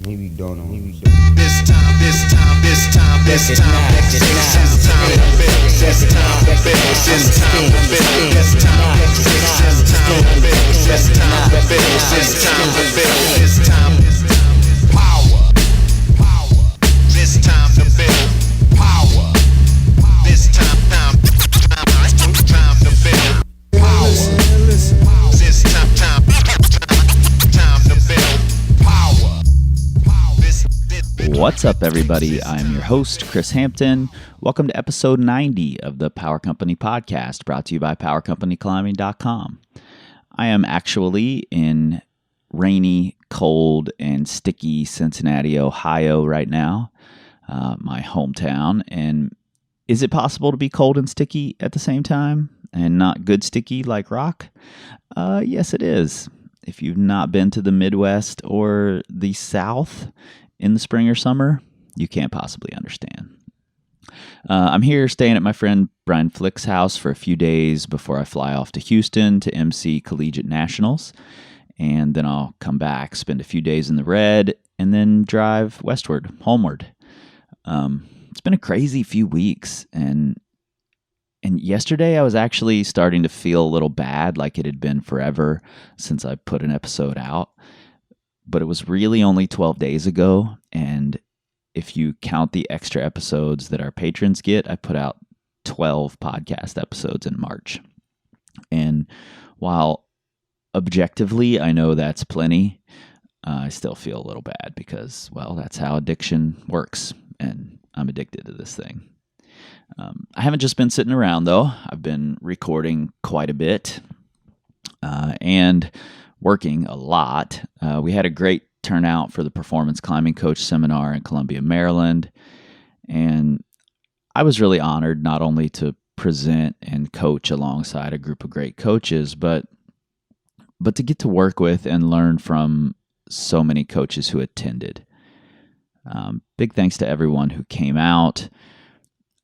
Maybe don't know. This time, this time, this time, this time, this time to build. This time to build. This time to build. This time to build. This time to build. This time to build. This time power. This time to build power. This time to build power. This time to build power. What's up, everybody? I'm your host, Chris Hampton. Welcome to episode 90 of the Power Company Podcast, brought to you by PowerCompanyClimbing.com. I am actually in rainy, cold, and sticky Cincinnati, Ohio right now, my hometown. And is it possible to be cold and sticky at the same time and not good sticky like rock? Yes, it is. If you've not been to the Midwest or the South in the spring or summer, you can't possibly understand. I'm here staying at my friend Brian Flick's house for a few days before I fly off to Houston to MC Collegiate Nationals. And then I'll come back, spend a few days in the red, and then drive westward, homeward. It's been a crazy few weeks, and yesterday I was actually starting to feel a little bad, like it had been forever since I put an episode out. But it was really only 12 days ago, and if you count the extra episodes that our patrons get, I put out 12 podcast episodes in March. And while objectively I know that's plenty, I still feel a little bad because, well, that's how addiction works, and I'm addicted to this thing. I haven't just been sitting around, though. I've been recording quite a bit and working a lot. We had a great turnout for the Performance Climbing Coach Seminar in Columbia, Maryland, and I was really honored not only to present and coach alongside a group of great coaches, but to get to work with and learn from so many coaches who attended. Big thanks to everyone who came out,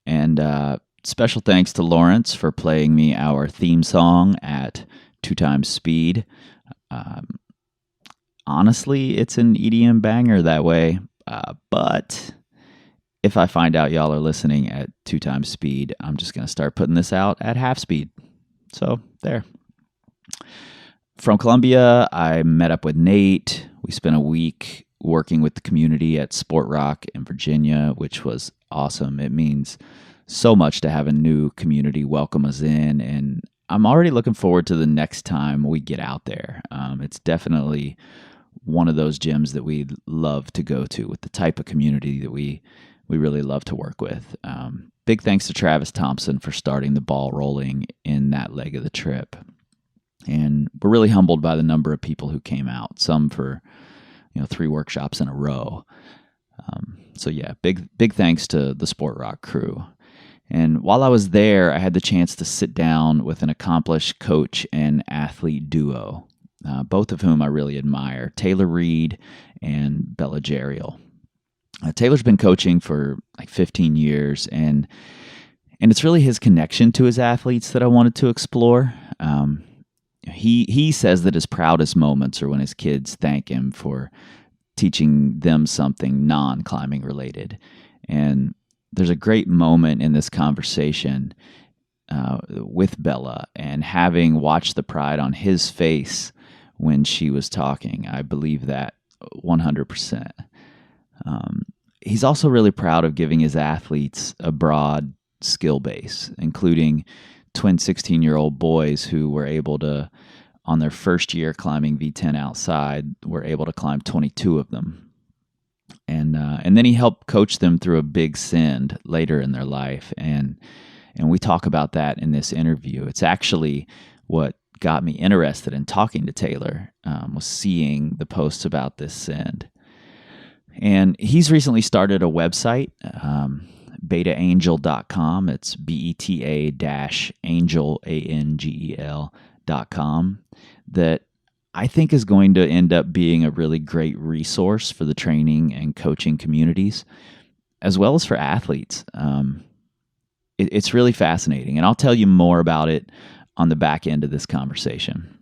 and special thanks to Lawrence for playing me our theme song at 2 times speed. Honestly, it's an EDM banger that way, but if I find out y'all are listening at 2 times speed, I'm just going to start putting this out at half speed. So, there. From Columbia, I met up with Nate. We spent a week working with the community at Sport Rock in Virginia, which was awesome. It means so much to have a new community welcome us in, and I'm already looking forward to the next time we get out there. It's definitely one of those gyms that we love to go to with the type of community that we really love to work with. Big thanks to Travis Thompson for starting the ball rolling in that leg of the trip. And we're really humbled by the number of people who came out, some for 3 workshops in a row. So yeah, big thanks to the Sport Rock crew. And while I was there, I had the chance to sit down with an accomplished coach and athlete duo, both of whom I really admire, Taylor Reed and Bella Jariel. Taylor's been coaching for like 15 years, and it's really his connection to his athletes that I wanted to explore. He says that his proudest moments are when his kids thank him for teaching them something non-climbing related. And there's a great moment in this conversation with Bella, and having watched the pride on his face when she was talking, I believe that 100%. He's also really proud of giving his athletes a broad skill base, including twin 16-year-old boys who were able to, on their first year climbing V10 outside, were able to climb 22 of them. And then he helped coach them through a big send later in their life. And we talk about that in this interview. It's actually what got me interested in talking to Taylor, was seeing the posts about this send. And he's recently started a website, betaangel.com. It's beta-angel, angel.com, that I think is going to end up being a really great resource for the training and coaching communities, as well as for athletes. It's really fascinating, and I'll tell you more about it on the back end of this conversation.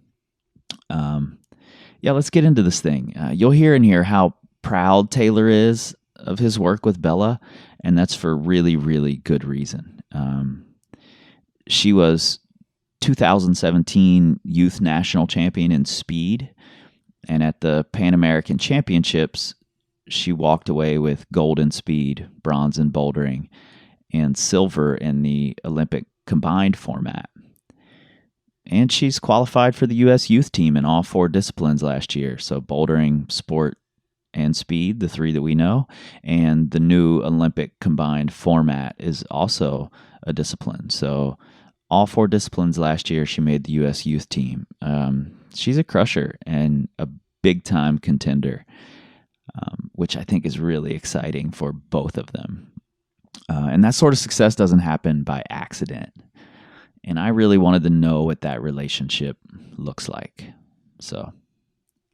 Let's get into this thing. You'll hear in here how proud Taylor is of his work with Bella, and that's for really, really good reason. She was 2017 Youth National Champion in speed, and at the Pan American Championships, she walked away with gold in speed, bronze in bouldering, and silver in the Olympic combined format. And she's qualified for the U.S. youth team in all 4 disciplines last year. So bouldering, sport, and speed, the 3 that we know. And the new Olympic combined format is also a discipline. So all 4 disciplines last year, she made the U.S. youth team. She's a crusher and a big-time contender, which I think is really exciting for both of them. And that sort of success doesn't happen by accident. And I really wanted to know what that relationship looks like. So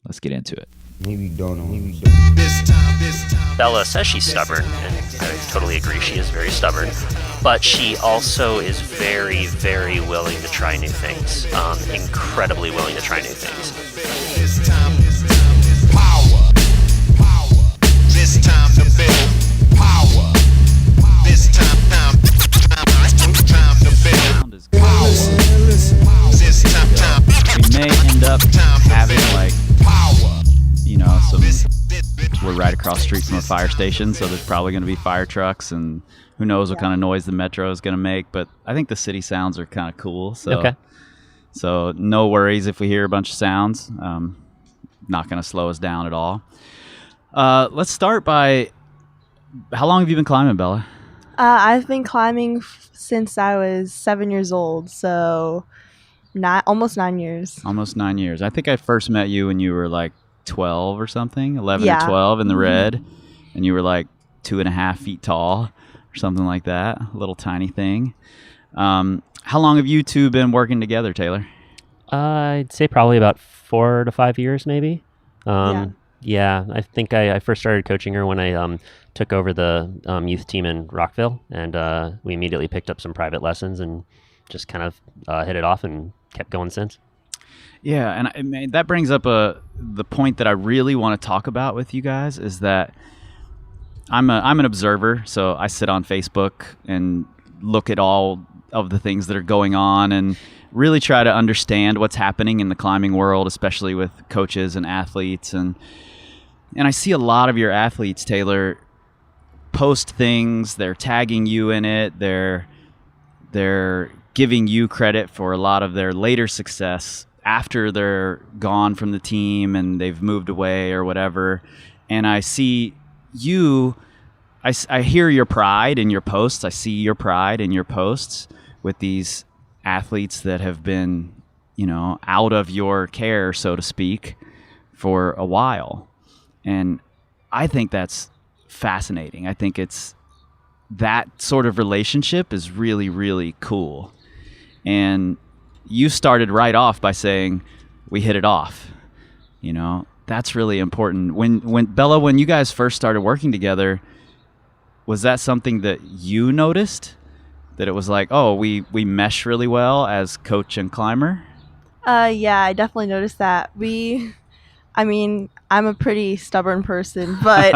let's get into it. Maybe don't know. Bella says she's stubborn, and I totally agree. She is very stubborn. But she also is very, very willing to try new things. Incredibly willing to try new things. This time to build power. This time to build power. This time. We may end up having we're right across the street from a fire station, so there's probably going to be fire trucks, and who knows what kind of noise the metro is going to make. But I think the city sounds are kind of cool. So, Okay. So no worries if we hear a bunch of sounds. Not going to slow us down at all. Let's start by, how long have you been climbing, Bella? I've been climbing since I was 7 years old, so almost 9 years. Almost 9 years. I think I first met you when you were like 12 or something, 11 Yeah. or 12 in the red, and you were like 2.5 feet tall or something like that, a little tiny thing. How long have you two been working together, Taylor? I'd say probably about 4 to 5 years, maybe. Yeah. Yeah, I think I first started coaching her when I took over the youth team in Rockville, and we immediately picked up some private lessons and just kind of hit it off and kept going since. Yeah, and that brings up the point that I really want to talk about with you guys is that I'm an observer, so I sit on Facebook and look at all of the things that are going on and really try to understand what's happening in the climbing world, especially with coaches and athletes. And I see a lot of your athletes, Taylor, post things. They're tagging you in it. They're giving you credit for a lot of their later success after they're gone from the team and they've moved away or whatever. And I see you, I hear your pride in your posts. I see your pride in your posts with these athletes that have been, out of your care, so to speak, for a while. And I think that's fascinating. I think that sort of relationship is really, really cool. And you started right off by saying we hit it off. That's really important. When Bella, when you guys first started working together, was that something that you noticed? That it was like, oh, we mesh really well as coach and climber? Yeah, I definitely noticed that. I'm a pretty stubborn person, but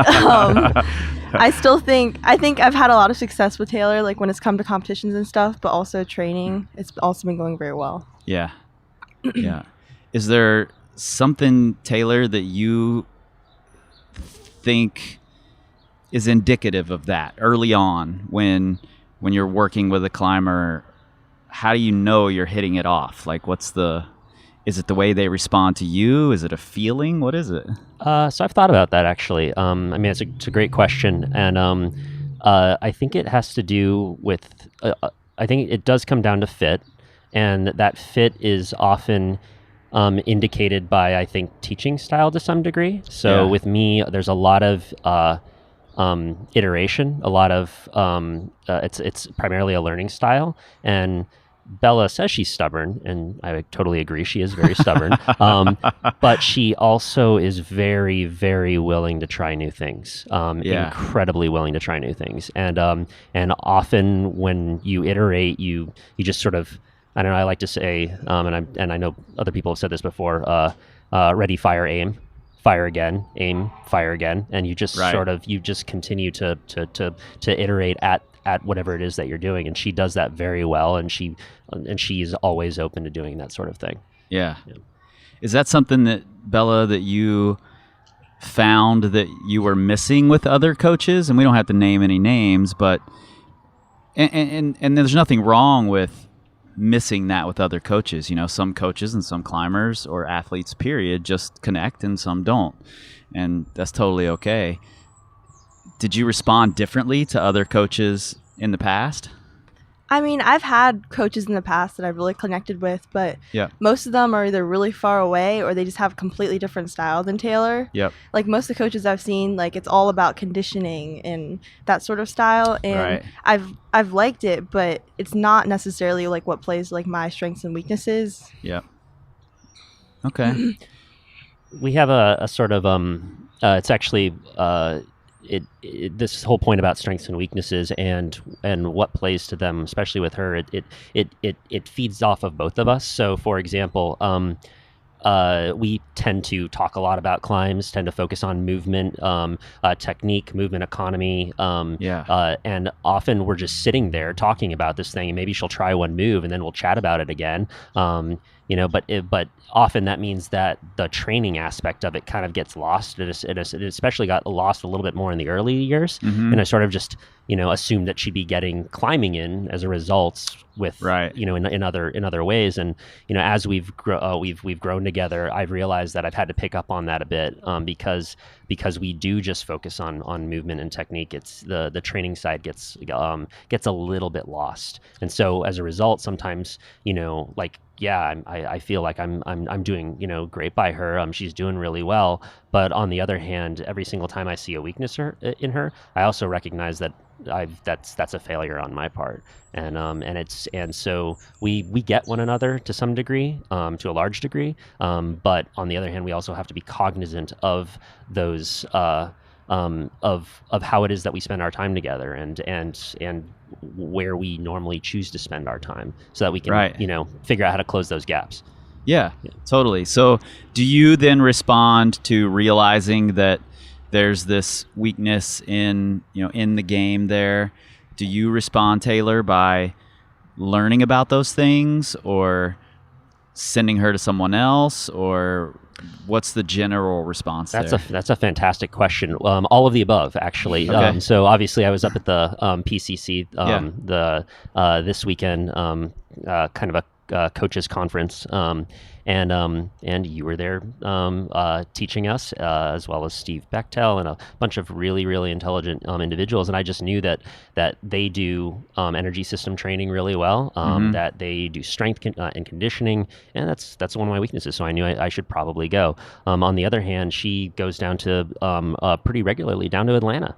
I think I've had a lot of success with Taylor, like when it's come to competitions and stuff, but also training. It's also been going very well. Yeah. Yeah. Is there something, Taylor, that you think is indicative of that early on when you're working with a climber? How do you know you're hitting it off? Like, is it the way they respond to you? Is it a feeling? What is it? So I've thought about that, actually. It's a great question. And I think it has to do with, I think it does come down to fit. And that fit is often indicated by, I think, teaching style to some degree. So with me, there's a lot of iteration, a lot of, it's primarily a learning style. And Bella says she's stubborn, and I totally agree. She is very stubborn. But she also is very, very willing to try new things. Incredibly willing to try new things. And often when you iterate, you just sort of, I don't know, I like to say, and I know other people have said this before, ready, fire, aim. fire again, aim, fire again, and you just Right. you just continue to iterate at whatever it is that you're doing, and she does that very well, and she's always open to doing that sort of thing. Yeah. Is that something that, Bella, that you found that you were missing with other coaches? And we don't have to name any names, but and there's nothing wrong with missing that with other coaches. You know, some coaches and some climbers or athletes, period, just connect and some don't. And that's totally okay. Did you respond differently to other coaches in the past? I mean, I've had coaches in the past that I've really connected with, but Yeah. most of them are either really far away or they just have a completely different style than Taylor. Yep. Like most of the coaches I've seen, like it's all about conditioning and that sort of style, and Right. I've liked it, but it's not necessarily like what plays like my strengths and weaknesses. Yep. Okay. We have a sort of it's actually this whole point about strengths and weaknesses and what plays to them, especially with her, it feeds off of both of us. So for example, we tend to talk a lot about climbs, tend to focus on movement, technique, movement economy. And often we're just sitting there talking about this thing, and maybe she'll try one move and then we'll chat about it again. But often that means that the training aspect of it kind of gets lost. It especially got lost a little bit more in the early years. Mm-hmm. And I sort of just, assumed that she'd be getting climbing in as a result with, Right. in other ways. And, as we've grown together, I've realized that I've had to pick up on that a bit, because we do just focus on movement and technique. It's the training side gets a little bit lost. And so as a result, sometimes, I feel like I'm doing, great by her. She's doing really well. But on the other hand, every single time I see a weakness in her, I also recognize that that's a failure on my part. And so we get one another to some degree, to a large degree. But on the other hand, we also have to be cognizant of those, of how it is that we spend our time together, and where we normally choose to spend our time, so that we can, Right. figure out how to close those gaps. Yeah, totally. So do you then respond to realizing that there's this weakness in the game there? Do you respond, Taylor, by learning about those things or sending her to someone else, or what's the general response there? That's a fantastic question. All of the above, actually. Okay. So obviously, I was up at the PCC this weekend, kind of a coaches conference, and you were there teaching us, as well as Steve Bechtel and a bunch of really, really intelligent individuals. And I just knew that they do energy system training really well, that they do strength and conditioning, and that's one of my weaknesses. So I knew I should probably go. On the other hand, she goes down to pretty regularly down to Atlanta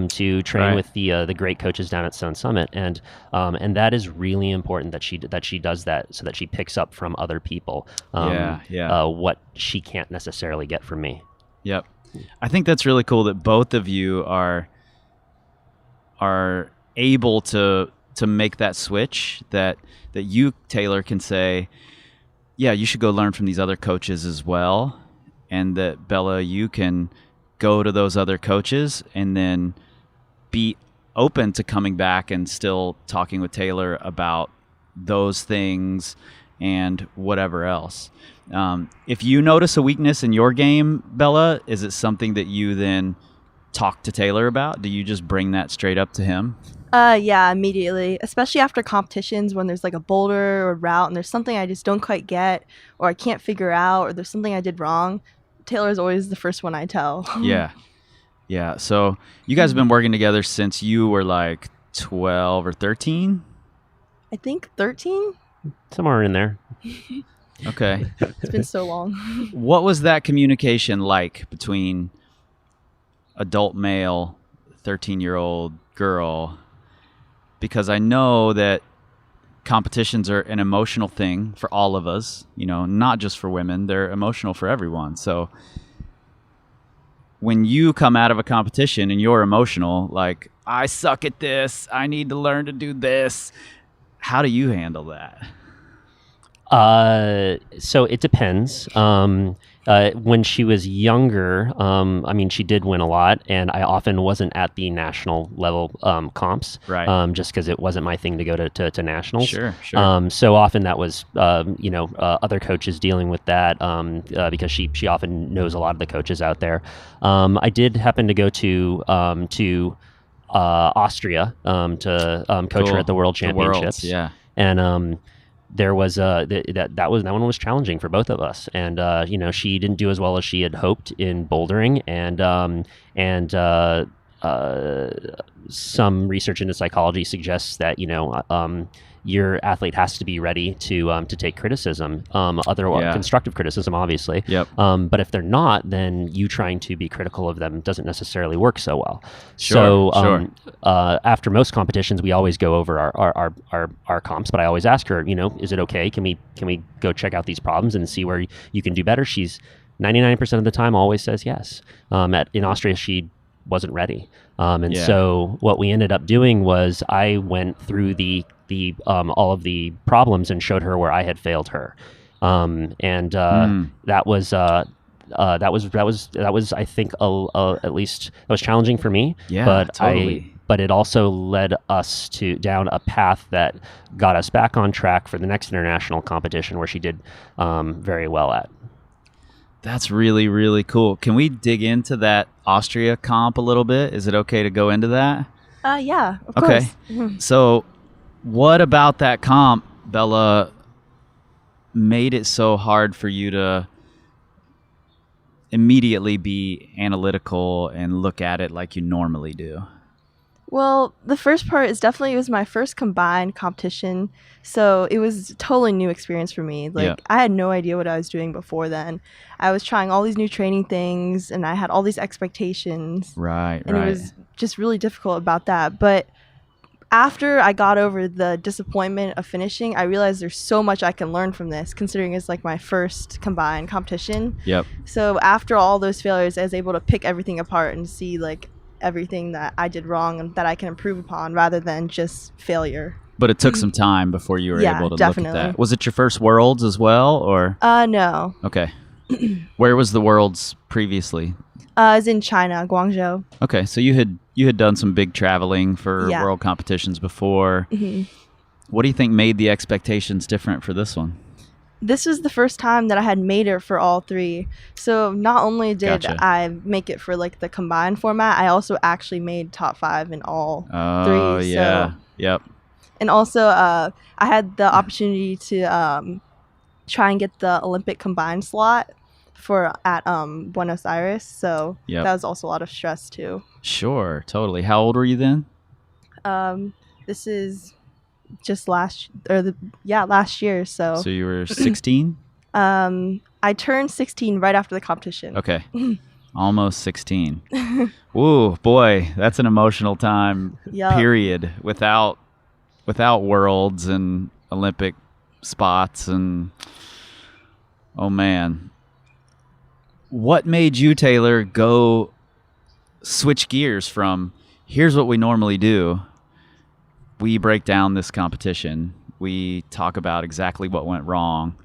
to train Right. with the great coaches down at Stone Summit, and that is really important that she does that, so that she picks up from other people. What she can't necessarily get from me. Yep. I think that's really cool that both of you are able to make that switch, that you, Taylor, can say, yeah, you should go learn from these other coaches as well, and that, Bella, you can go to those other coaches and then be open to coming back and still talking with Taylor about those things and whatever else. If you notice a weakness in your game, Bella, is it something that you then talk to Taylor about? Do you just bring that straight up to him? Yeah, immediately, especially after competitions, when there's like a boulder or route and there's something I just don't quite get, or I can't figure out, or there's something I did wrong. Taylor's always the first one I tell. Yeah. So you guys have been working together since you were like 12 or 13? I think 13? Somewhere in there. Okay. It's been so long. What was that communication like between adult male, 13-year-old girl? Because I know that competitions are an emotional thing for all of us, not just for women. They're emotional for everyone. So when you come out of a competition and you're emotional, like, I suck at this, I need to learn to do this, how do you handle that? So it depends. when she was younger, I mean, she did win a lot, and I often wasn't at the national level comps, Right. just because it wasn't my thing to go to nationals. Sure, sure. So often that was, other coaches dealing with that, because she often knows a lot of the coaches out there. I did happen to go to Austria to coach her Cool. at the World The Worlds, Championships. yeah. And there was that one was challenging for both of us, and she didn't do as well as she had hoped in bouldering, and some research into psychology suggests that your athlete has to be ready to take criticism, Yeah. constructive criticism, obviously. Yep. But if they're not, then you trying to be critical of them doesn't necessarily work so well. Sure, So after most competitions, we always go over our comps, but I always ask her, is it okay? Can we go check out these problems and see where you can do better? She's 99% of the time always says yes. In Austria, she wasn't ready. Yeah. So what we ended up doing was I went through all of the problems and showed her where I had failed her. That was I think at least that was challenging for me. Yeah, but totally. But it also led us down a path that got us back on track for the next international competition, where she did very well at. That's really, really cool. Can we dig into that Austria comp a little bit? Is it okay to go into that? Yeah, of Okay. course. Mhm. So, what about that comp, Bella, made it so hard for you to immediately be analytical and look at it like you normally do? Well, the first part is definitely, it was my first combined competition, so it was a totally new experience for me. Like, Yeah. I had no idea what I was doing before then. I was trying all these new training things, and I had all these expectations, Right, and right. it was just really difficult about that. But after I got over the disappointment of finishing, I realized there's so much I can learn from this, considering it's like my first combined competition. Yep. So after all those failures, I was able to pick everything apart and see like everything that I did wrong and that I can improve upon, rather than just failure. But it took some time before you were Yeah, able to definitely. look at that. Was it your first Worlds as well, or? No. Okay. Where was the Worlds previously? I was in China, Guangzhou. Okay, so you had done some big traveling for Yeah. world competitions before. hmm What do you think made the expectations different for this one? This was the first time that I had made it for all three. So not only did Gotcha. I make it for like the combined format, I also actually made top 5 in all Oh, three. yeah. So, Yep. and also I had the opportunity to try and get the Olympic combined slot at Buenos Aires. So Yep. that was also a lot of stress too. Sure, totally. How old were you then? This is just last year. So So you were 16? I turned 16 right after the competition. Okay. Almost 16. Ooh, boy, that's an emotional time Yup. period without worlds and Olympic spots, and oh man. What made you, Taylor, go switch gears from here's what we normally do? We break down this competition. We talk about exactly what went wrong.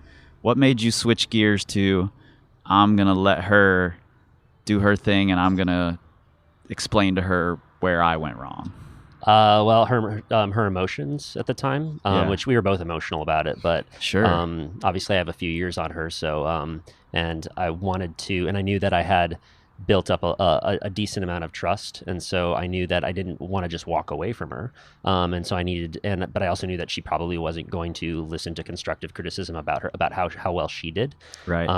What made you switch gears to I'm going to let her do her thing and I'm going to explain to her where I went wrong? Well, her emotions at the time, Yeah. which we were both emotional about it, but Sure. obviously I have a few years on her, so and I wanted to, and I knew that I had built up a decent amount of trust, and so I knew that I didn't want to just walk away from her, and so but I also knew that she probably wasn't going to listen to constructive criticism about how well she did. Right.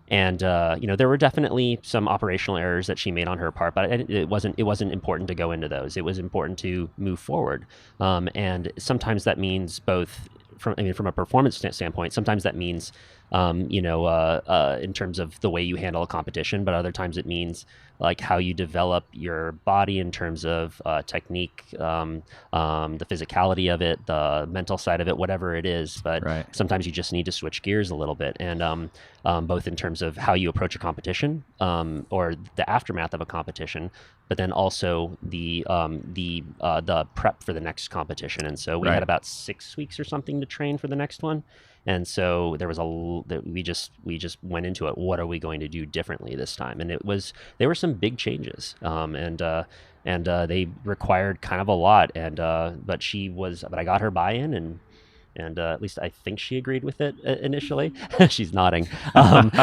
And there were definitely some operational errors that she made on her part, but it wasn't important to go into those. It was important to move forward, and sometimes that means both from a performance standpoint. Sometimes that means in terms of the way you handle a competition, but other times it means like how you develop your body in terms of technique, the physicality of it, the mental side of it, whatever it is. But Right. sometimes you just need to switch gears a little bit, and both in terms of how you approach a competition or the aftermath of a competition, but then also the prep for the next competition. And so we Right. had about 6 weeks or something to train for the next one. And so there was we just went into it. What are we going to do differently this time? And there were some big changes, and they required kind of a lot. And but I got her buy-in, and at least I think she agreed with it initially. She's nodding. But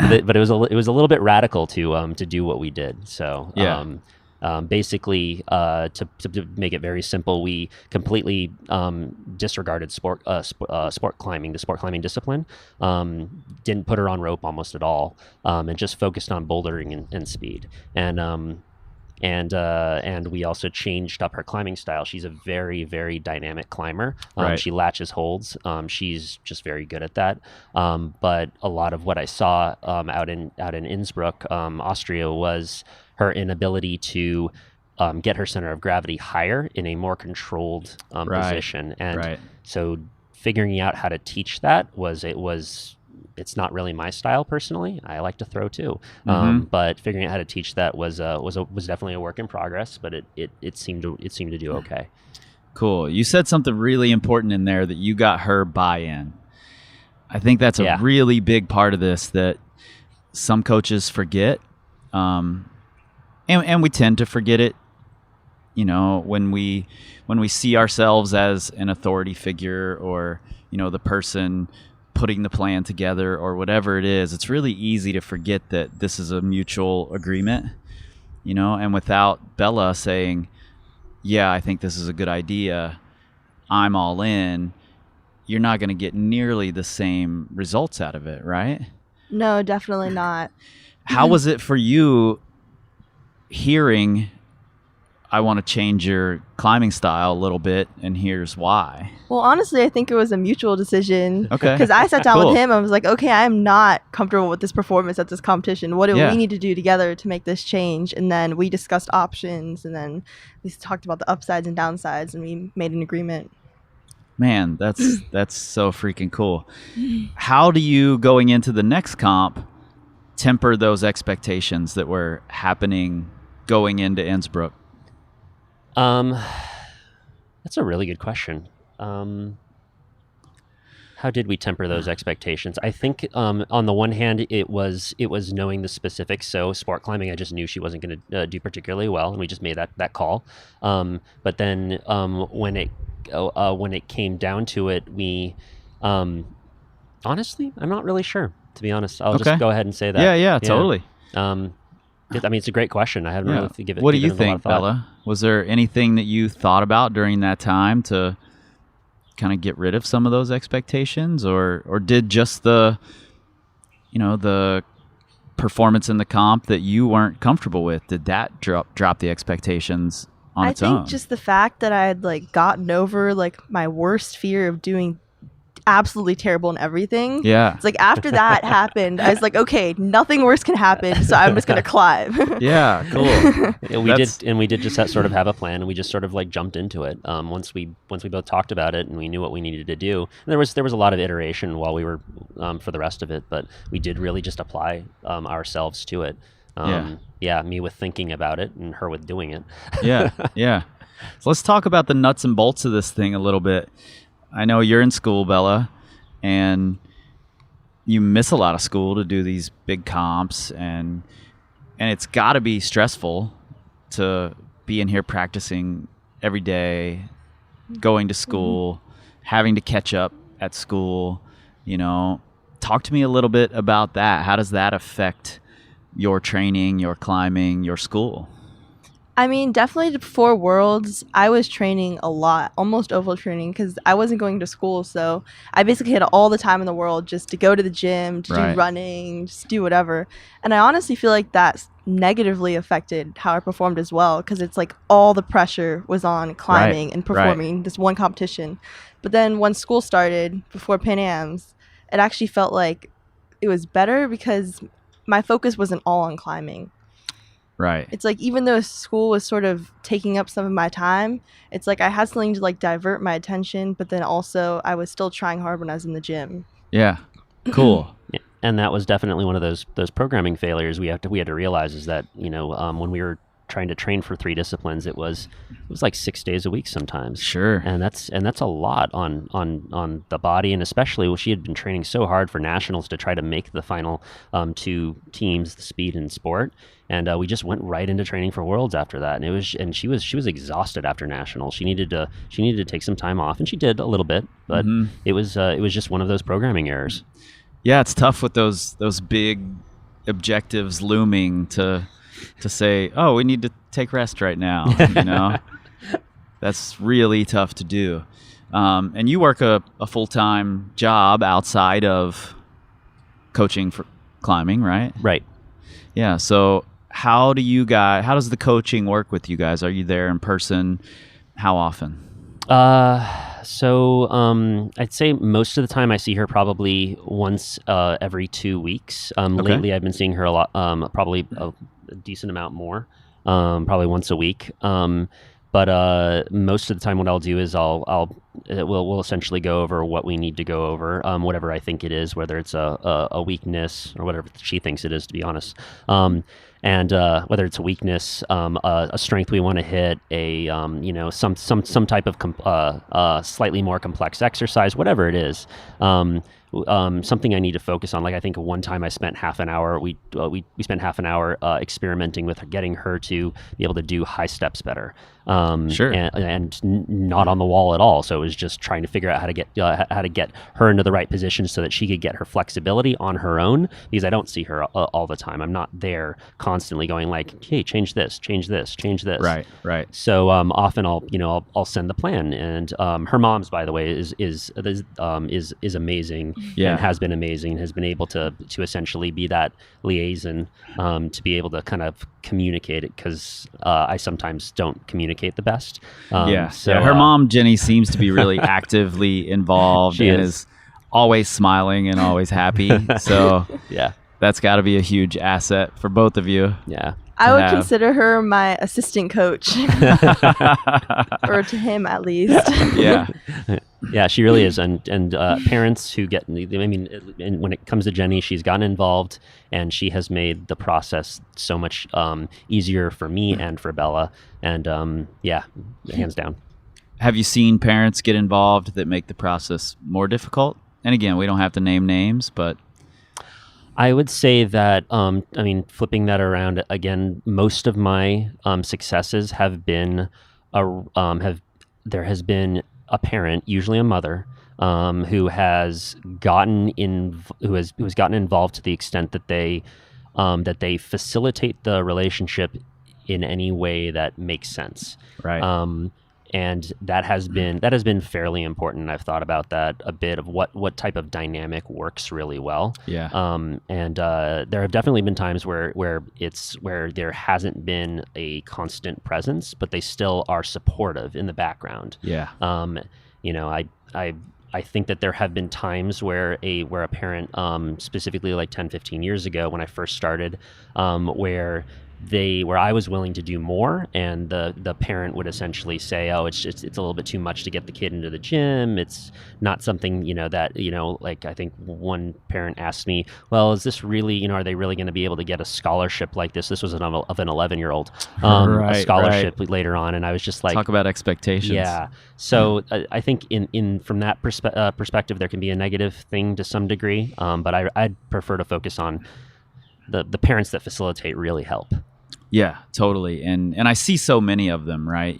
it was a little bit radical to do what we did. So basically, to make it very simple, we completely disregarded sport climbing, the sport climbing discipline. Didn't put her on rope almost at all, and just focused on bouldering and speed. And we also changed up her climbing style. She's a very, very dynamic climber. Right. She latches holds. She's just very good at that. But a lot of what I saw out in Innsbruck, Austria, was her inability to get her center of gravity higher in a more controlled position. And so figuring out how to teach that it's not really my style personally. I like to throw too, but figuring out how to teach that was definitely a work in progress. But it seemed to do okay. Cool. You said something really important in there, that you got her buy-in. I think that's a really big part of this that some coaches forget, and we tend to forget it. When we see ourselves as an authority figure, or the person putting the plan together, or whatever it is, it's really easy to forget that this is a mutual agreement, and without Bella saying, yeah, I think this is a good idea, I'm all in, you're not going to get nearly the same results out of it, right? No, definitely not. How was it for you hearing, I want to change your climbing style a little bit, and here's why? Well, honestly, I think it was a mutual decision. Okay. Because I sat down with him, I was like, okay, I'm not comfortable with this performance at this competition. What do we need to do together to make this change? And then we discussed options, and then we talked about the upsides and downsides, and we made an agreement. Man, that's so freaking cool. How do you, going into the next comp, temper those expectations that were happening going into Innsbruck? That's a really good question. How did we temper those expectations? I think on the one hand, it was knowing the specifics. So sport climbing, I just knew she wasn't going to do particularly well, and we just made that call. But then when it came down to it, we honestly, I'm not really sure, to be honest. I'll just go ahead and say that. Yeah, totally. It's a great question. I haven't really given it. What do you think, Bella? Was there anything that you thought about during that time to kind of get rid of some of those expectations, or did just the performance in the comp that you weren't comfortable with, did that drop the expectations on its own? I think just the fact that I had gotten over my worst fear of doing absolutely terrible in everything. Yeah. It's after that happened, I was like, okay, nothing worse can happen, so I'm just gonna climb. Yeah, cool. We did just sort of have a plan, and we just sort of jumped into it. Once we both talked about it and we knew what we needed to do. And there was a lot of iteration while we were for the rest of it, but we did really just apply ourselves to it. Me with thinking about it, and her with doing it. Yeah. So let's talk about the nuts and bolts of this thing a little bit. I know you're in school, Bella, and you miss a lot of school to do these big comps, and it's got to be stressful to be in here practicing every day, going to school, having to catch up at school. Talk to me a little bit about that. How does that affect your training, your climbing, your school? I mean, definitely before Worlds, I was training a lot, almost overtraining, because I wasn't going to school. So I basically had all the time in the world just to go to the gym, to do running, just do whatever. And I honestly feel like that negatively affected how I performed as well, because it's all the pressure was on climbing and performing this one competition. But then when school started, before Pan Ams, it actually felt like it was better because my focus wasn't all on climbing. Right. It's even though school was sort of taking up some of my time, it's I had something to divert my attention, but then also I was still trying hard when I was in the gym. Yeah. Cool. And that was definitely one of those programming failures we had to realize, is that when we were trying to train for 3 disciplines, it was like 6 days a week sometimes. Sure. And that's a lot on the body, and especially she had been training so hard for nationals to try to make the final 2 teams, the speed and sport. And we just went right into training for worlds after that. And she was exhausted after nationals. She needed to take some time off, and she did a little bit, but it was just one of those programming errors. Yeah, it's tough with those big objectives looming to say, oh, we need to take rest right now. That's really tough to do. And you work a full-time job outside of coaching for climbing, right? Right. Yeah. So how does the coaching work with you guys? Are you there in person? How often? So I'd say most of the time I see her probably once every 2 weeks. Lately I've been seeing her a lot, probably a decent amount more, probably once a week. But most of the time what I'll do is we'll essentially go over what we need to go over, whatever I think it is, whether it's a weakness or whatever she thinks it is, to be honest. And whether it's a weakness, a strength we want to hit, some type of slightly more complex exercise, whatever it is, something I need to focus on. Like I think one time I spent half an hour. We spent half an hour experimenting with getting her to be able to do high steps better. Sure. And not on the wall at all. So it was just trying to figure out how to get her into the right position so that she could get her flexibility on her own, because I don't see her all the time. I'm not there constantly going like, hey, change this, change this, change this. Right. So often I'll send the plan, and her mom's, by the way, is amazing. Yeah. And has been amazing, has been able to essentially be that liaison, to be able to kind of communicate it, because I sometimes don't communicate the best. So her mom, Jenny, seems to be really actively involved and is always smiling and always happy. So yeah, that's got to be a huge asset for both of you. Yeah. I would consider her my assistant coach, or to him at least. Yeah. Yeah, she really is. And parents who get, when it comes to Jenny, she's gotten involved, and she has made the process so much easier for me and for Bella. And hands down. Have you seen parents get involved that make the process more difficult? And again, we don't have to name names, but I would say that, flipping that around again, most of my successes have been, there has been a parent, usually a mother, who has gotten involved to the extent that they facilitate the relationship in any way that makes sense. Right. And that has been fairly important. I've thought about that a bit, of what type of dynamic works really well. Yeah. And there have definitely been times where there hasn't been a constant presence, but they still are supportive in the background. Yeah. I think that there have been times where a parent, specifically like 10, 15 years ago when I first started, where I was willing to do more, and the parent would essentially say, oh, it's a little bit too much to get the kid into the gym. It's not something, like I think one parent asked me, well, is this really, are they really going to be able to get a scholarship like this? This was of an 11-year-old, a scholarship later on. And I was just like, talk about expectations. Yeah. So I think in from that perspective, there can be a negative thing to some degree. But I'd prefer to focus on the parents that facilitate really help. Yeah, totally. And I see so many of them, right?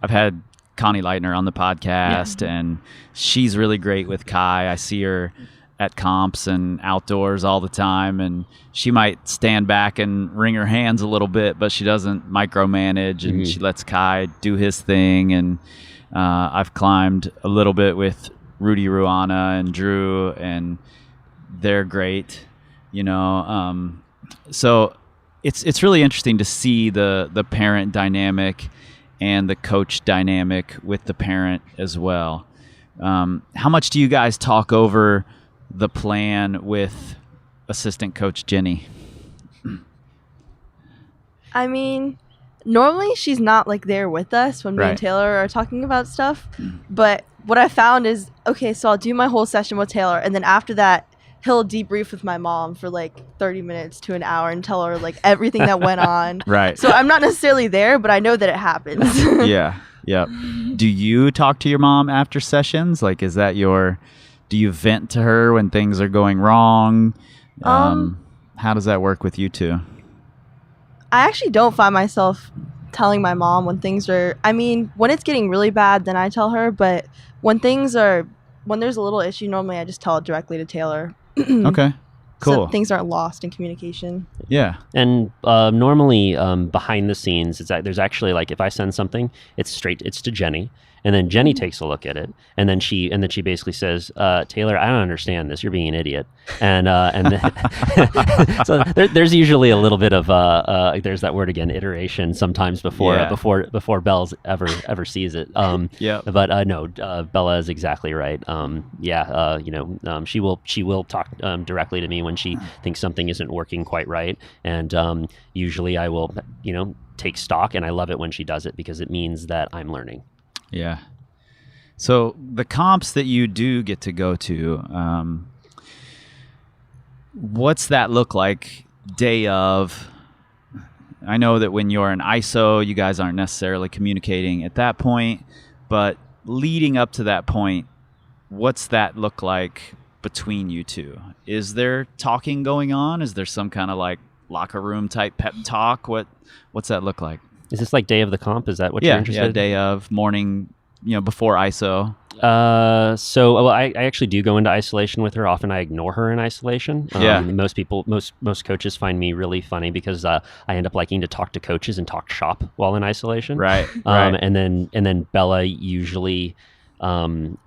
I've had Connie Leitner on the podcast, and she's really great with Kai. I see her at comps and outdoors all the time, and she might stand back and wring her hands a little bit, but she doesn't micromanage, and she lets Kai do his thing. And I've climbed a little bit with Rudy Ruana and Drew, and they're great. So it's really interesting to see the parent dynamic and the coach dynamic with the parent as well. How much do you guys talk over the plan with assistant coach Jenny? Normally she's not like there with us when me and Taylor are talking about stuff. But what I found is, okay, so I'll do my whole session with Taylor, and then after that, he'll debrief with my mom for like 30 minutes to an hour and tell her like everything that went on. Right. So I'm not necessarily there, but I know that it happens. Yeah. Yep. Do you talk to your mom after sessions? Like, is that do you vent to her when things are going wrong? How does that work with you two? I actually don't find myself telling my mom when things are, I mean, when it's getting really bad, then I tell her, but when there's a little issue, normally I just tell it directly to Taylor. Okay. Cool. So things aren't lost in communication. Yeah. And normally behind the scenes, there's actually like if I send something, it's to Jenny, and then Jenny takes a look at it, and then she basically says, Taylor, I don't understand this. You're being an idiot. And so there's usually a little bit of there's that word again, iteration sometimes before Belle's ever sees it. Yeah. But no, Bella is exactly right. She will talk directly to me when she thinks something isn't working quite right, and usually I will take stock, and I love it when she does it because it means that I'm learning. Yeah. So the comps that you do get to go to, what's that look like day of? I know that when you're in ISO, you guys aren't necessarily communicating at that point, but leading up to that point, what's that look like between you two? Is there talking going on? Is there some kind of like locker room type pep talk? What's that look like? Is this like day of the comp? Is that what you're interested in? Yeah, day of, morning, before ISO. I actually do go into isolation with her. Often I ignore her in isolation. Most coaches find me really funny because I end up liking to talk to coaches and talk shop while in isolation. Right. And then Bella usually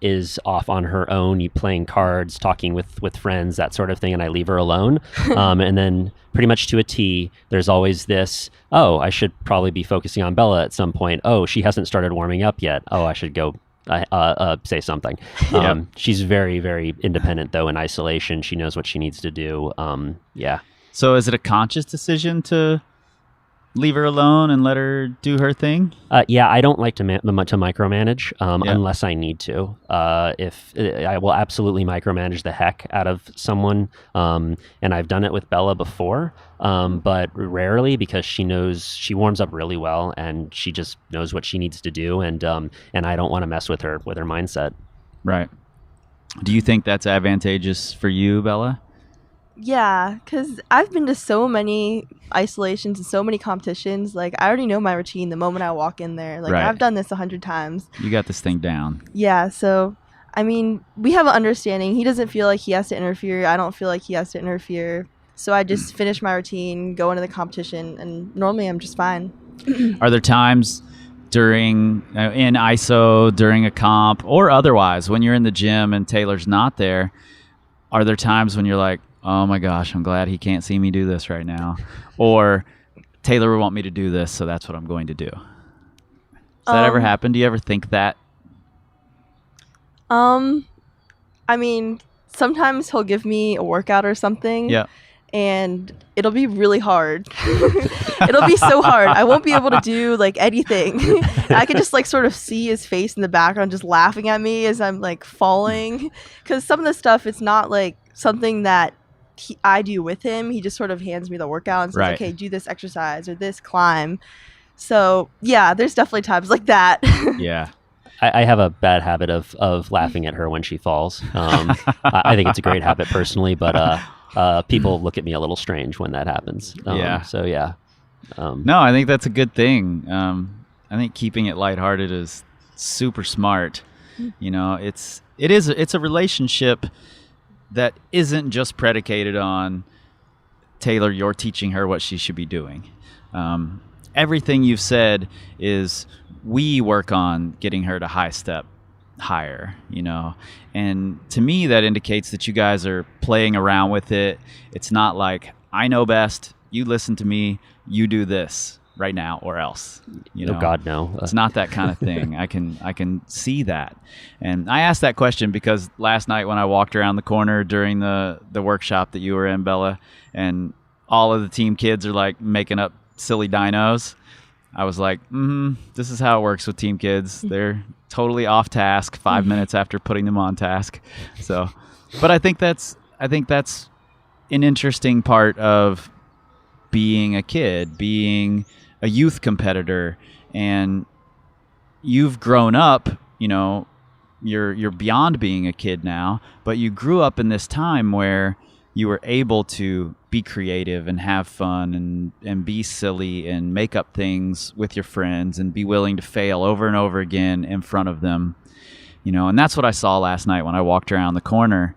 is off on her own, playing cards, talking with friends, that sort of thing, and I leave her alone. And then pretty much to a T, there's always this, oh, I should probably be focusing on Bella at some point. Oh, she hasn't started warming up yet. Oh, I should go say something. She's very, very independent, though, in isolation. She knows what she needs to do. So is it a conscious decision to leave her alone and let her do her thing? I don't like to micromanage unless I need to. If I will absolutely micromanage the heck out of someone, and I've done it with Bella before, but rarely because she warms up really well and she just knows what she needs to do, and I don't want to mess with her mindset. Right. Do you think that's advantageous for you, Bella? Yeah, because I've been to so many isolations and so many competitions. Like, I already know my routine the moment I walk in there. Like, I've done this 100 times. You got this thing down. Yeah, so, I mean, we have an understanding. He doesn't feel like he has to interfere. I don't feel like he has to interfere. So I just finish my routine, go into the competition, and normally I'm just fine. Are there times during, in ISO, during a comp, or otherwise, when you're in the gym and Taylor's not there, are there times when you're like, oh my gosh, I'm glad he can't see me do this right now, or Taylor would want me to do this, so that's what I'm going to do? Does that ever happen? Do you ever think that? I mean, sometimes he'll give me a workout or something. Yeah. And it'll be really hard. It'll be so hard. I won't be able to do like anything. I can just like sort of see his face in the background just laughing at me as I'm like falling. Because some of the stuff, it's not like something that I do with him. He just sort of hands me the workout and says, okay, do this exercise or this climb. So yeah, there's definitely times like that. Yeah. I have a bad habit of laughing at her when she falls. I think it's a great habit personally, but people look at me a little strange when that happens. So yeah. No, I think that's a good thing. I think keeping it lighthearted is super smart. You know, it's a relationship that isn't just predicated on Taylor, you're teaching her what she should be doing. Everything you've said is we work on getting her to high step higher, you know, and to me that indicates that you guys are playing around with it. It's not like I know best, you listen to me, you do this right now or else, you know. Oh God, no. It's not that kind of thing. I can see that. And I asked that question because last night when I walked around the corner during the workshop that you were in, Bella, and all of the team kids are like making up silly dynos, I was like, this is how it works with team kids. They're totally off task 5 minutes after putting them on task. So, but I think that's I think that's an interesting part of being a kid, being a youth competitor, and you've grown up, you're beyond being a kid now, but you grew up in this time where you were able to be creative and have fun and be silly and make up things with your friends and be willing to fail over and over again in front of them. And that's what I saw last night when I walked around the corner.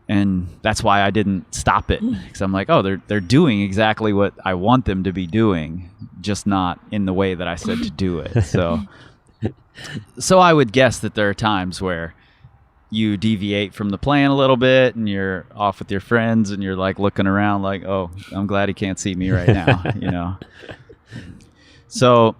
And that's why I didn't stop it, because I'm like, oh, they're doing exactly what I want them to be doing, just not in the way that I said to do it. So I would guess that there are times where you deviate from the plan a little bit and you're off with your friends and you're like looking around like, oh, I'm glad he can't see me right now, So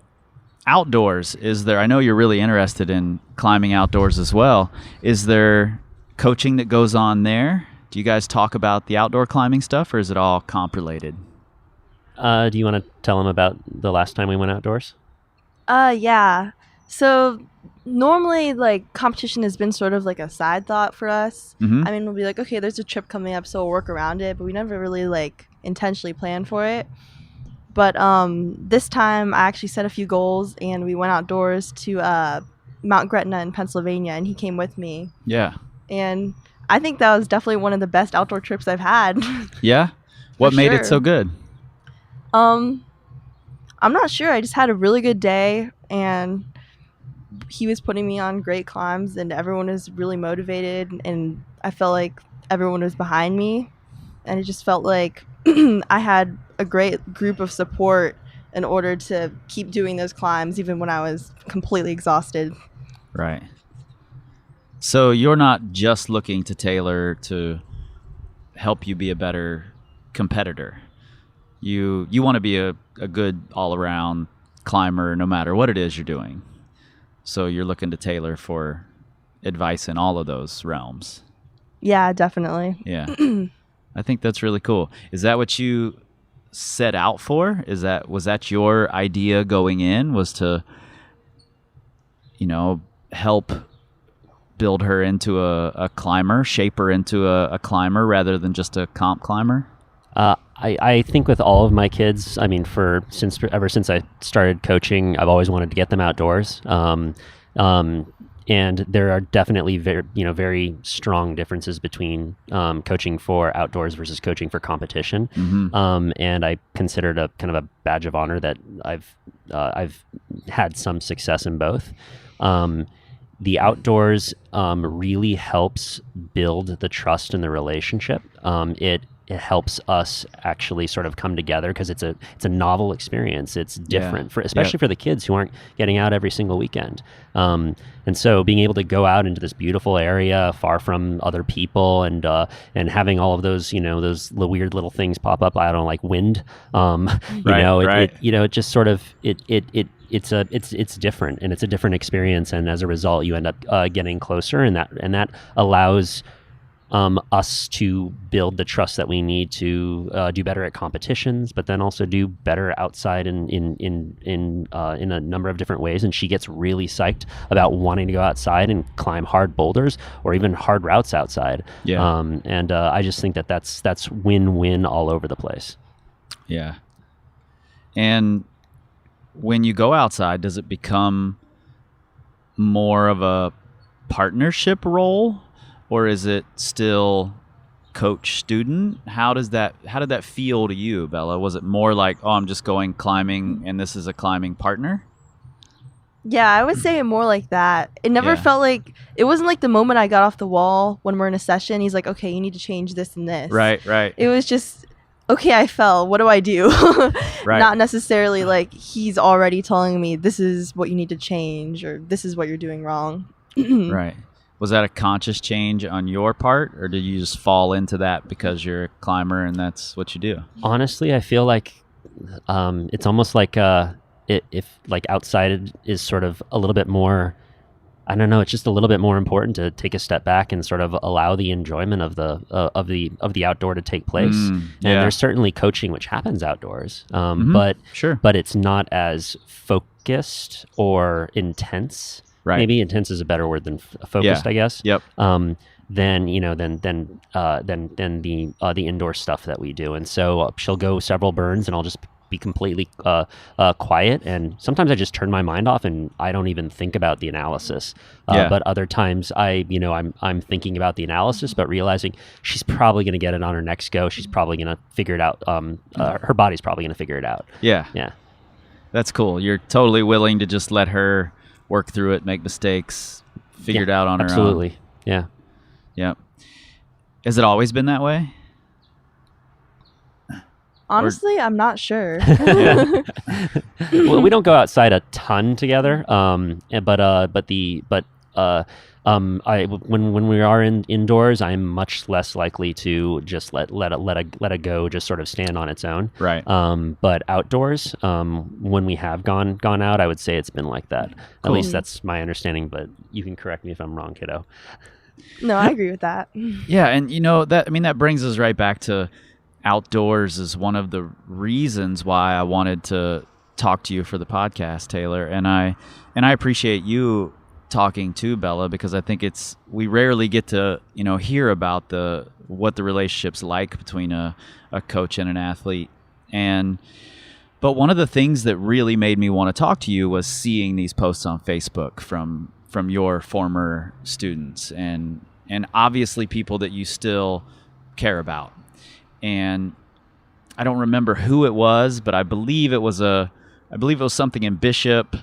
outdoors, I know you're really interested in climbing outdoors as well. Is there coaching that goes on there? Do you guys talk about the outdoor climbing stuff, or is it all comp related? Do you want to tell them about the last time we went outdoors? Yeah. So normally, like, competition has been sort of like a side thought for us. Mm-hmm. I mean, we'll be like, okay, there's a trip coming up, so we'll work around it, but we never really like intentionally plan for it. But this time I actually set a few goals and we went outdoors to Mount Gretna in Pennsylvania, and he came with me. Yeah. And I think that was definitely one of the best outdoor trips I've had. Yeah? What made it sure. so good? I'm not sure. I just had a really good day, and he was putting me on great climbs, and everyone was really motivated, and I felt like everyone was behind me, and it just felt like I had a great group of support in order to keep doing those climbs even when I was completely exhausted. Right. So you're not just looking to Taylor to help you be a better competitor. You want to be a good all-around climber no matter what it is you're doing. So you're looking to Taylor for advice in all of those realms. Yeah, definitely. Yeah. I think that's really cool. Is that what you set out for? Was that your idea going in, was to, help build her into a climber, shape her into a climber rather than just a comp climber? I think with all of my kids, I mean, ever since I started coaching, I've always wanted to get them outdoors. And there are definitely very strong differences between coaching for outdoors versus coaching for competition. Mm-hmm. And I consider it a kind of a badge of honor that I've had some success in both. The outdoors really helps build the trust in the relationship. It helps us actually sort of come together because it's a novel experience. It's different, especially for the kids who aren't getting out every single weekend. And so being able to go out into this beautiful area far from other people and having all of those those weird little things pop up. I don't like wind. It just sort of it's different, and it's a different experience, and as a result you end up getting closer, and that allows us to build the trust that we need to do better at competitions, but then also do better outside in a number of different ways. And she gets really psyched about wanting to go outside and climb hard boulders or even hard routes outside. Yeah. I just think that's win-win all over the place. Yeah. And when you go outside, does it become more of a partnership role? Or is it still coach student? How did that feel to you, Bella? Was it more like, oh, I'm just going climbing and this is a climbing partner? Yeah, I would say more like that. It never felt like, it wasn't like the moment I got off the wall when we're in a session, he's like, okay, you need to change this and this. Right. It was just, okay, I fell. What do I do? Right. Not necessarily like he's already telling me this is what you need to change or this is what you're doing wrong. Right. Was that a conscious change on your part, or did you just fall into that because you're a climber and that's what you do? Honestly, I feel like it's almost like if like outside is sort of a little bit more, I don't know, it's just a little bit more important to take a step back and sort of allow the enjoyment of the outdoor to take place. And there's certainly coaching which happens outdoors, but it's not as focused or intense. Right. Maybe intense is a better word than focused, I guess. Yep. than the indoor stuff that we do. And so she'll go several burns, and I'll just be completely quiet, and sometimes I just turn my mind off and I don't even think about the analysis. But other times I'm thinking about the analysis, but realizing she's probably going to get it on her next go. She's probably going to figure it out. Her body's probably going to figure it out. Yeah. Yeah. That's cool. You're totally willing to just let her work through it, make mistakes, figure it out on her own. Absolutely. Yeah. Yeah. Has it always been that way? Honestly, I'm not sure. Well, we don't go outside a ton together. When we are indoors, I'm much less likely to just let a go just sort of stand on its own. Right. But outdoors, when we have gone out, I would say it's been like that. At least that's my understanding. But you can correct me if I'm wrong, kiddo. No, I agree with that. Yeah, and that brings us right back to outdoors is one of the reasons why I wanted to talk to you for the podcast, Taylor. And I appreciate you talking to Bella, because I think we rarely get to, hear about what the relationship's like between a coach and an athlete. But one of the things that really made me want to talk to you was seeing these posts on Facebook from your former students and obviously people that you still care about. And I don't remember who it was, but I believe it was something in Bishop.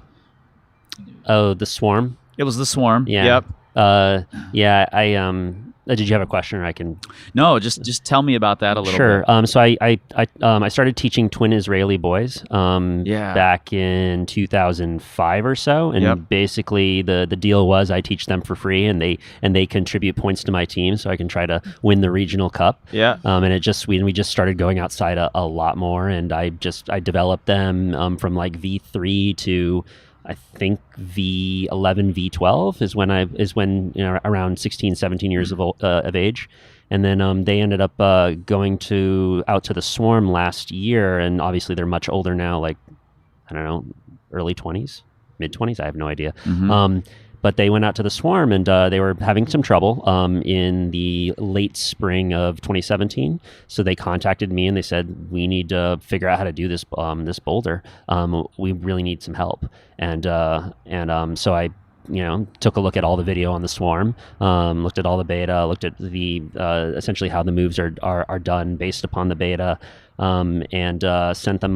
Oh, the Swarm. It was the Swarm. Yeah. Yep. Yeah. Did you have a question, or I can? No, just tell me about that a little bit. Sure. So I started teaching twin Israeli boys. Back in 2005 or so, and basically the deal was I teach them for free, and they contribute points to my team, so I can try to win the regional cup. Yeah. And we just started going outside a lot more, and I developed them from like V3 to I think V11, V12 is when around 16, 17 years of age. And then they ended up going out to the Swarm last year, and obviously they're much older now, like, I don't know, early 20s, mid 20s, I have no idea. Mm-hmm. But they went out to the Swarm, and they were having some trouble in the late spring of 2017. So they contacted me and they said, "We need to figure out how to do this this boulder. We really need some help." And so I took a look at all the video on the Swarm, looked at all the beta, looked at the essentially how the moves are done based upon the beta. And sent them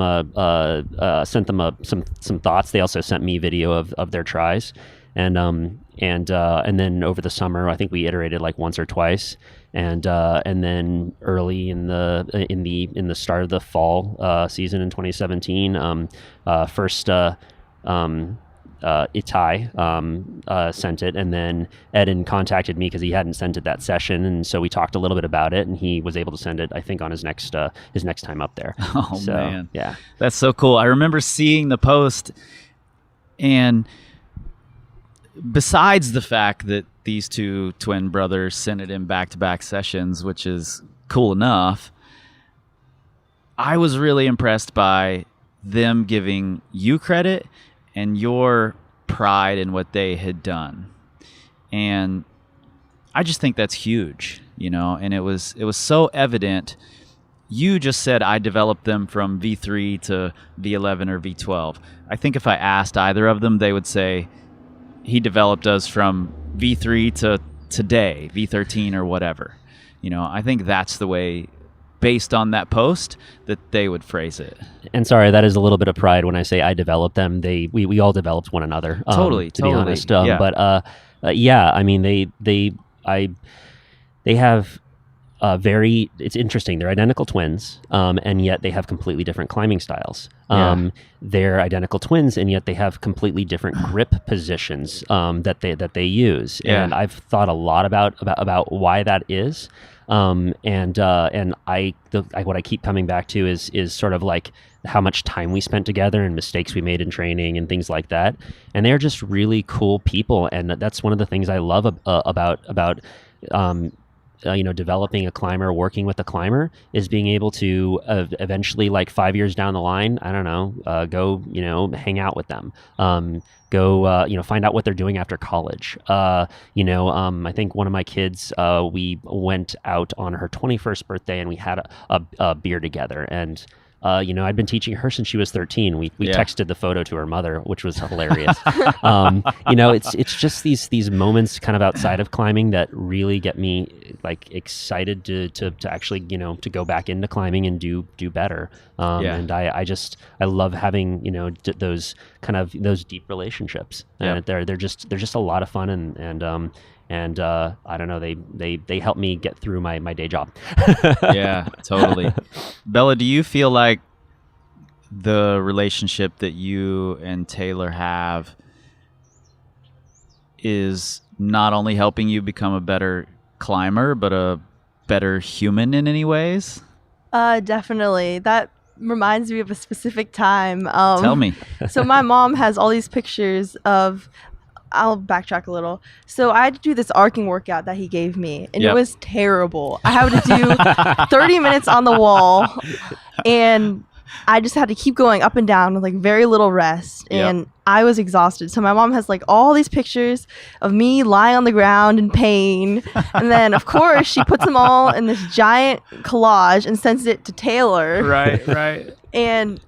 some thoughts. They also sent me video of their tries. And then over the summer, I think we iterated like once or twice, and then early in the start of the fall season in 2017, first Itai sent it, and then Eden contacted me because he hadn't sent it that session, and so we talked a little bit about it, and he was able to send it, I think, on his next time up there. Oh, so, man, yeah, that's so cool. I remember seeing the post, and besides the fact that these two twin brothers sent it in back-to-back sessions, which is cool enough, I was really impressed by them giving you credit and your pride in what they had done. And I just think that's huge, and it was so evident. You just said I developed them from V3 to V11 or V12. I think if I asked either of them, they would say, he developed us from V3 to today, V13 or whatever. I think that's the way, based on that post, that they would phrase it. And sorry, that is a little bit of pride when I say I developed them. We all developed one another. Totally. Be honest. Yeah. But I mean, they have it's interesting. They're identical twins, and yet they have completely different climbing styles. They're identical twins, and yet they have completely different grip positions that they use. Yeah. And I've thought a lot about why that is. What I keep coming back to is sort of like how much time we spent together and mistakes we made in training and things like that. And they're just really cool people, and that's one of the things I love about developing a climber, working with a climber, is being able to eventually, like 5 years down the line, I don't know, go, hang out with them. Go, find out what they're doing after college. I think one of my kids, we went out on her 21st birthday and we had a beer together. And I'd been teaching her since she was 13. We texted the photo to her mother, which was hilarious. It's just these moments kind of outside of climbing that really get me like excited to actually, to go back into climbing and do better. And I love having, those kind of those deep relationships. And they're just a lot of fun and I don't know, they help me get through my day job. Yeah, totally. Bella, do you feel like the relationship that you and Taylor have is not only helping you become a better climber, but a better human in any ways? Definitely. That reminds me of a specific time. Tell me. So my mom has all these pictures of, I'll backtrack a little. So I had to do this arcing workout that he gave me, and it was terrible. I had to do 30 minutes on the wall, and I just had to keep going up and down with like very little rest, and I was exhausted. So my mom has like all these pictures of me lying on the ground in pain, and then of course she puts them all in this giant collage and sends it to Taylor. Right. And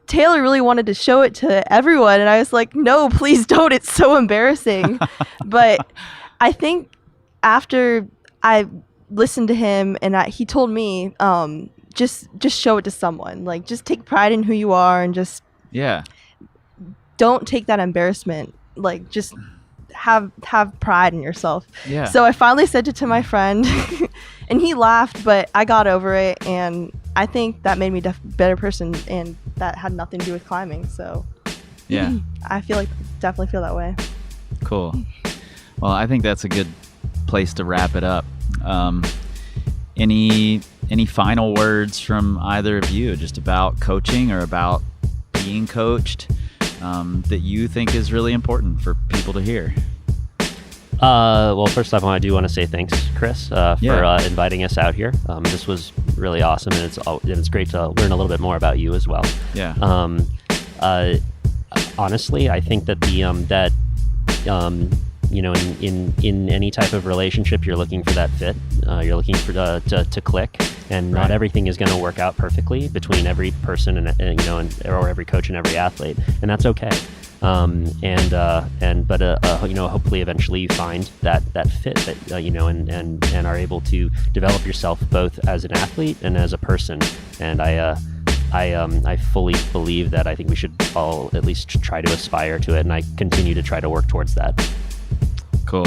Taylor really wanted to show it to everyone, and I was like, no, please don't. It's so embarrassing. But I think after I listened to him and he told me, just show it to someone. Like, just take pride in who you are and just don't take that embarrassment. Like, just have pride in yourself. Yeah. So I finally said it to my friend, and he laughed, but I got over it, and I think that made me a better person, and that had nothing to do with climbing. So yeah, I definitely feel that way. Cool. Well, I think that's a good place to wrap it up. Any final words from either of you just about coaching or about being coached that you think is really important for people to hear? Well, first off, I do want to say thanks, Chris, for inviting us out here. This was really awesome, and it's great to learn a little bit more about you as well. Yeah. Honestly, I think that in any type of relationship, you're looking for that fit. You're looking for to click, and not everything is going to work out perfectly between every person or every coach and every athlete, and that's okay. But hopefully eventually you find that fit that and are able to develop yourself both as an athlete and as a person. And I fully believe that. I think we should all at least try to aspire to it, and I continue to try to work towards that. Cool.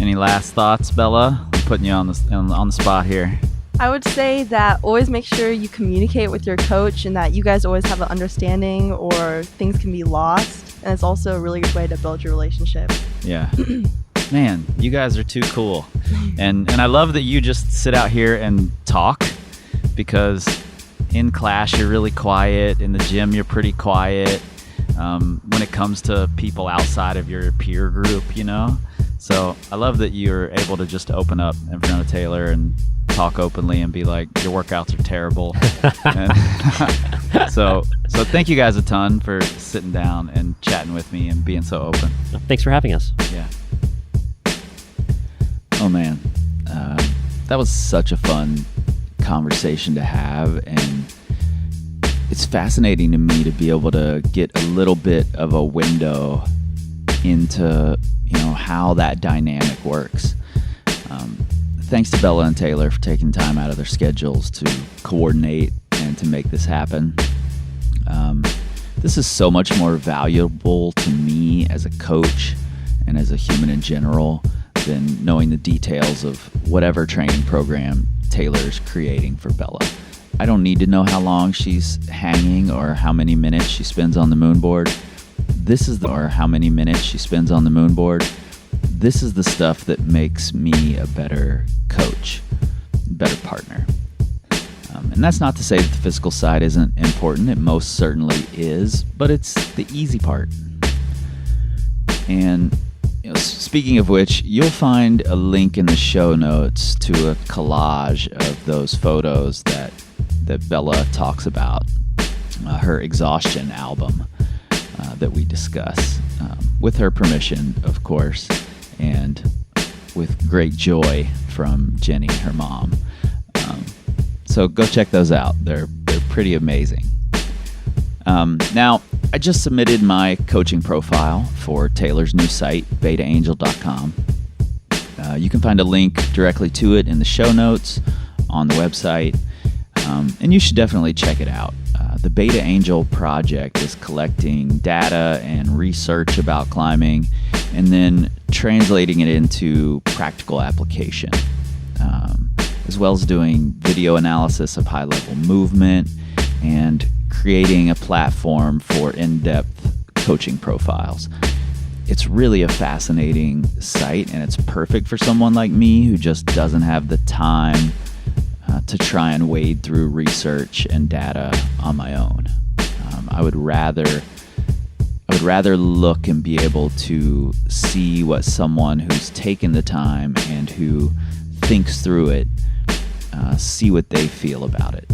Any last thoughts, Bella? I'm putting you on the spot here. I would say that always make sure you communicate with your coach, and that you guys always have an understanding, or things can be lost. And it's also a really good way to build your relationship. Yeah. Man, you guys are too cool. And I love that you just sit out here and talk, because in class you're really quiet. In the gym you're pretty quiet. When it comes to people outside of your peer group, So I love that you're able to just open up in front of Taylor and talk openly and be like, your workouts are terrible. So thank you guys a ton for sitting down and chatting with me and being so open. Thanks for having us. Yeah. Oh man, that was such a fun conversation to have, and it's fascinating to me to be able to get a little bit of a window into how that dynamic works. Thanks to Bella and Taylor for taking time out of their schedules to coordinate and to make this happen. This is so much more valuable to me as a coach and as a human in general than knowing the details of whatever training program Taylor's creating for Bella. I don't need to know how long she's hanging or how many minutes she spends on the moonboard. Or how many minutes she spends on the moonboard. This is the stuff that makes me a better coach, better partner. And that's not to say that the physical side isn't important. It most certainly is, but it's the easy part. And Speaking of which, you'll find a link in the show notes to a collage of those photos that Bella talks about, her Exhaustion album that we discuss, with her permission, of course, and with great joy from Jenny, her mom. So go check those out. They're pretty amazing. Now, I just submitted my coaching profile for Taylor's new site, betaangel.com. You can find a link directly to it in the show notes on the website, and you should definitely check it out. The Beta Angel project is collecting data and research about climbing and then translating it into practical application, as well as doing video analysis of high-level movement and creating a platform for in-depth coaching profiles. It's really a fascinating site, and it's perfect for someone like me who just doesn't have the time to try and wade through research and data on my own. I would rather look and be able to see what someone who's taken the time and who thinks through it, see what they feel about it.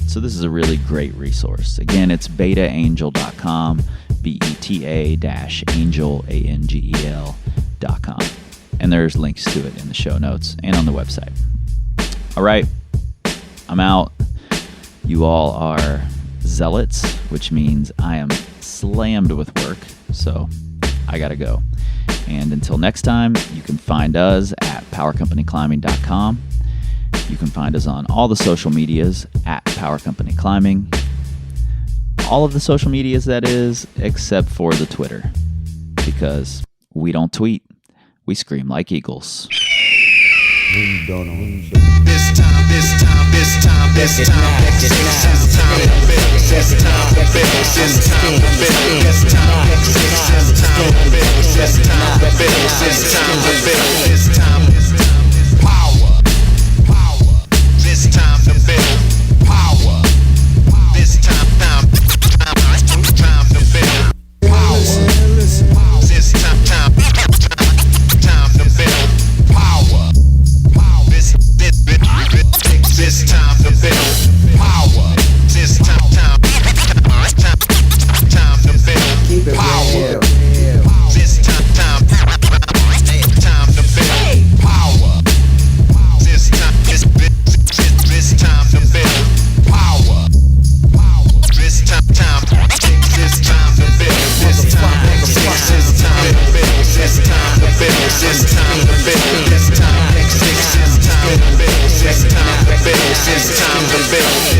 So this is a really great resource. Again, it's betaangel.com, beta-angel.com. And there's links to it in the show notes and on the website. All right, I'm out. You all are zealots, which means I am slammed with work, so I gotta go. And until next time, you can find us at powercompanyclimbing.com. You can find us on all the social medias at Power Company Climbing. All of the social medias, that is, except for the Twitter, because we don't tweet. We scream like eagles. This time, this time, this time, this time, this time to build, this time to build, this time to build, this time, this time to build, this time to build, this time to build, this time, power, this time to build, power, this time to build, power, this time to build, power. This time to build power. This time to build power. This time to build power. This time to build power. This time to build. This time to build. This time to build. This time to build. This time to build. This time to build. This time to build. This time to build.